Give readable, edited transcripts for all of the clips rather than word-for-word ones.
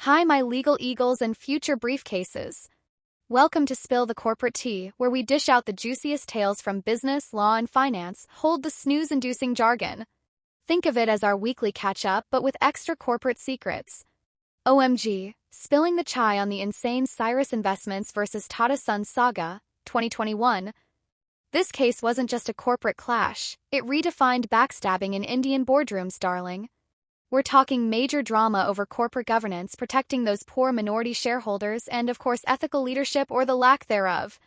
Hi, my legal eagles and future briefcases. Welcome to Spill the Corporate Tea, where we dish out the juiciest tales from business, law, and finance, hold the snooze-inducing jargon. Think of it as our weekly catch-up, but with extra corporate secrets. OMG, spilling the chai on the insane Cyrus Investments versus Tata Sons saga, 2021. This case wasn't just a corporate clash, it redefined backstabbing in Indian boardrooms, darling. We're talking major drama over corporate governance, protecting those poor minority shareholders, and of course ethical leadership or the lack thereof.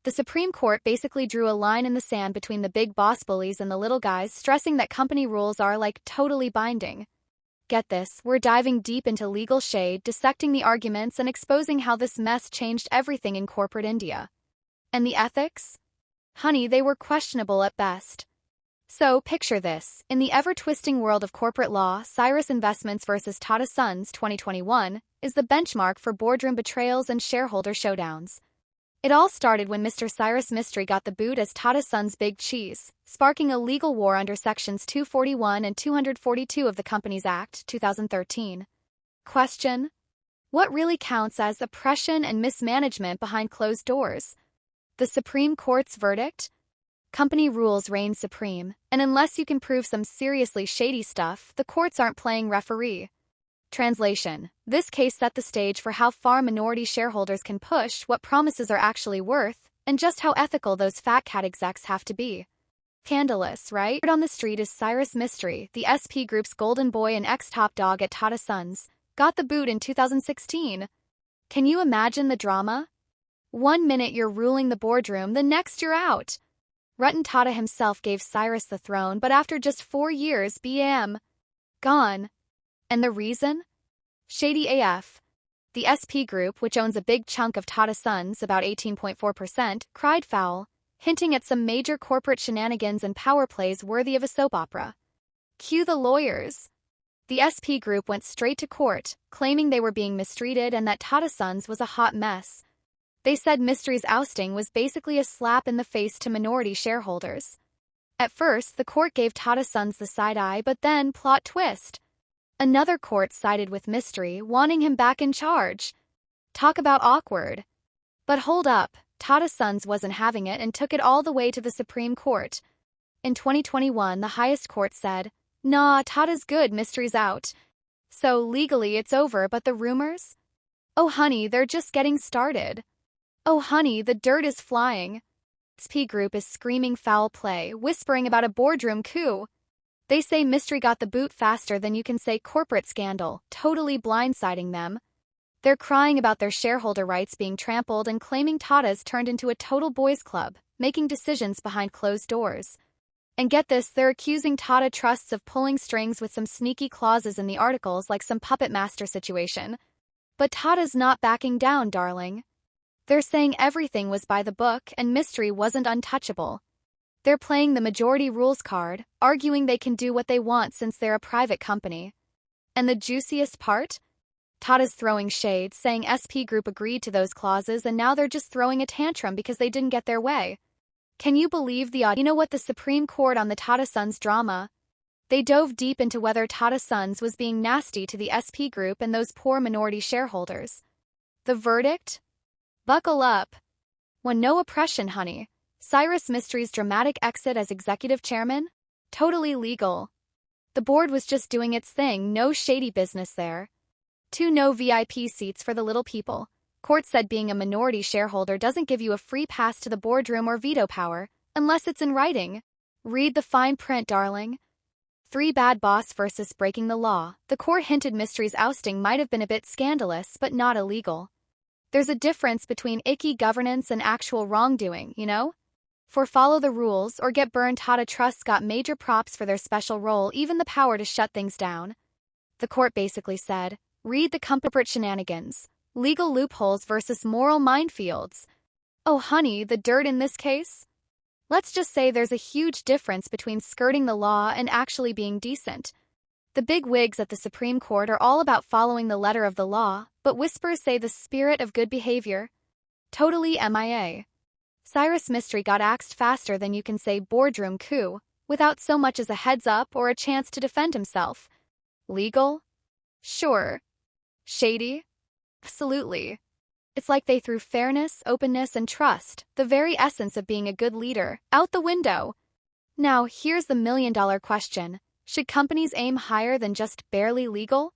The Supreme Court basically drew a line in the sand between the big boss bullies and the little guys, stressing that company rules are like totally binding. Get this, we're diving deep into legal shade, dissecting the arguments and exposing how this mess changed everything in corporate India. And the ethics? Honey, they were questionable at best. So, picture this. In the ever-twisting world of corporate law, Cyrus Investments versus Tata Sons 2021 is the benchmark for boardroom betrayals and shareholder showdowns. It all started when Mr. Cyrus Mistry got the boot as Tata Sons' big cheese, sparking a legal war under Sections 241 and 242 of the Companies Act, 2013. Question: what really counts as oppression and mismanagement behind closed doors? The Supreme Court's verdict? Company rules reign supreme, and unless you can prove some seriously shady stuff, the courts aren't playing referee. Translation: this case set the stage for how far minority shareholders can push, what promises are actually worth, and just how ethical those fat cat execs have to be. Scandalous, right? Word on the street is Cyrus Mistry, the SP Group's golden boy and ex-top dog at Tata Sons, got the boot in 2016. Can you imagine the drama? 1 minute you're ruling the boardroom, the next you're out. Ratan Tata himself gave Cyrus the throne, but after just 4 years, bam, gone. And the reason? Shady AF. The SP Group, which owns a big chunk of Tata Sons, about 18.4%, cried foul, hinting at some major corporate shenanigans and power plays worthy of a soap opera. Cue the lawyers. The SP Group went straight to court, claiming they were being mistreated and that Tata Sons was a hot mess. They said Mistry's ousting was basically a slap in the face to minority shareholders. At first, the court gave Tata Sons the side eye, but then, plot twist. Another court sided with Mistry, wanting him back in charge. Talk about awkward. But hold up, Tata Sons wasn't having it and took it all the way to the Supreme Court. In 2021, the highest court said, "Nah, Tata's good, Mistry's out." So legally it's over, but the rumors? Oh honey, they're just getting started. Oh honey, the dirt is flying. SP Group is screaming foul play, whispering about a boardroom coup. They say Mistry got the boot faster than you can say corporate scandal, totally blindsiding them. They're crying about their shareholder rights being trampled and claiming Tata's turned into a total boys club, making decisions behind closed doors. And get this, they're accusing Tata Trusts of pulling strings with some sneaky clauses in the articles like some puppet master situation. But Tata's not backing down, darling. They're saying everything was by the book and Mistry wasn't untouchable. They're playing the majority rules card, arguing they can do what they want since they're a private company. And the juiciest part? Tata's throwing shade, saying SP Group agreed to those clauses and now they're just throwing a tantrum because they didn't get their way. Can you believe the odd? You know what, the Supreme Court on the Tata Sons drama? They dove deep into whether Tata Sons was being nasty to the SP Group and those poor minority shareholders. The verdict? Buckle up. When no oppression, honey. Cyrus Mistry's dramatic exit as executive chairman? Totally legal. The board was just doing its thing, no shady business there. 2 no VIP seats for the little people. Court said being a minority shareholder doesn't give you a free pass to the boardroom or veto power, unless it's in writing. Read the fine print, darling. 3 bad boss versus breaking the law. The court hinted Mistry's ousting might have been a bit scandalous, but not illegal. There's a difference between icky governance and actual wrongdoing, you know? For follow the rules or get burned, Tata Trusts got major props for their special role, even the power to shut things down. The court basically said, read the corporate shenanigans, legal loopholes versus moral minefields. Oh honey, the dirt in this case? Let's just say there's a huge difference between skirting the law and actually being decent. The big wigs at the Supreme Court are all about following the letter of the law, but whispers say the spirit of good behavior. Totally MIA. Cyrus Mistry got axed faster than you can say boardroom coup, without so much as a heads up or a chance to defend himself. Legal? Sure. Shady? Absolutely. It's like they threw fairness, openness, and trust, the very essence of being a good leader, out the window. Now, here's the million-dollar question. Should companies aim higher than just barely legal?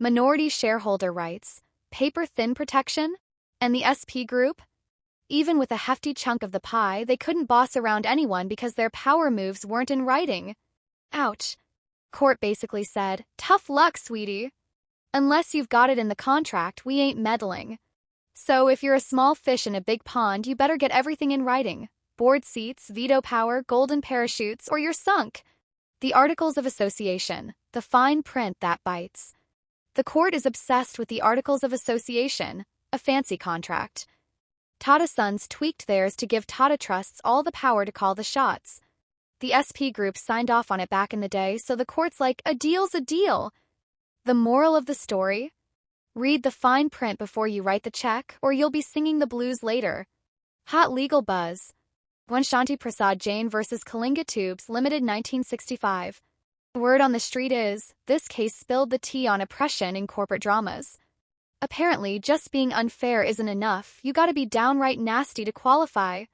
Minority shareholder rights, paper-thin protection, and the SP Group? Even with a hefty chunk of the pie, they couldn't boss around anyone because their power moves weren't in writing. Ouch. Court basically said, tough luck, sweetie. Unless you've got it in the contract, we ain't meddling. So if you're a small fish in a big pond, you better get everything in writing. Board seats, veto power, golden parachutes, or you're sunk. The Articles of Association, the fine print that bites. The court is obsessed with the Articles of Association, a fancy contract. Tata Sons tweaked theirs to give Tata Trusts all the power to call the shots. The SP Group signed off on it back in the day, so the court's like, a deal's a deal. The moral of the story? Read the fine print before you write the check, or you'll be singing the blues later. Hot legal buzz. One Shanti Prasad Jain vs. Kalinga Tubes, Limited 1965. Word on the street is, this case spilled the tea on oppression in corporate dramas. Apparently, just being unfair isn't enough, you gotta be downright nasty to qualify.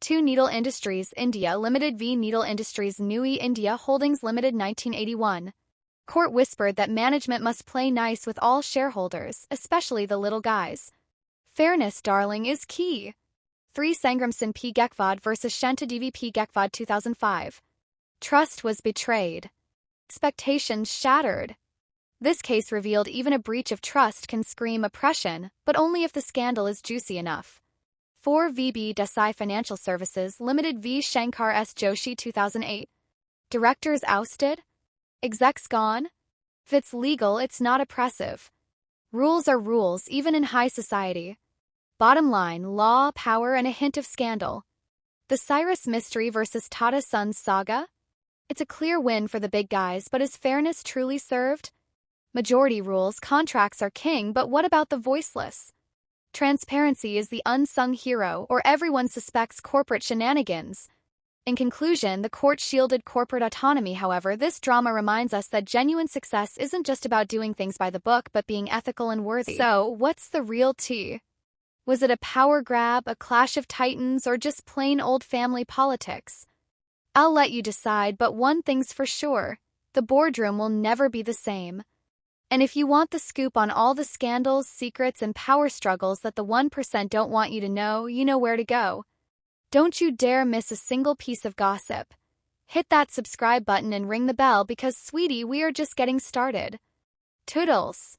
2 Needle Industries, India Limited v Needle Industries Nui India Holdings Limited 1981. Court whispered that management must play nice with all shareholders, especially the little guys. Fairness, darling, is key. 3 Sangramson P. Gekvad vs. Shantadevi P. Gekvad 2005. Trust was betrayed. Expectations shattered. This case revealed even a breach of trust can scream oppression, but only if the scandal is juicy enough. 4 VB Desai Financial Services Limited v Shankar S. Joshi 2008. Directors ousted? Execs gone? If it's legal, it's not oppressive. Rules are rules, even in high society. Bottom line, law, power, and a hint of scandal. The Cyrus Mistry vs. Tata Sons saga? It's a clear win for the big guys, but is fairness truly served? Majority rules, contracts are king, but what about the voiceless? Transparency is the unsung hero, or everyone suspects corporate shenanigans. In conclusion, the court shielded corporate autonomy. However, this drama reminds us that genuine success isn't just about doing things by the book, but being ethical and worthy. So, what's the real tea? Was it a power grab, a clash of titans, or just plain old family politics? I'll let you decide, but one thing's for sure. The boardroom will never be the same. And if you want the scoop on all the scandals, secrets, and power struggles that the 1% don't want you to know, you know where to go. Don't you dare miss a single piece of gossip. Hit that subscribe button and ring the bell because, sweetie, we are just getting started. Toodles.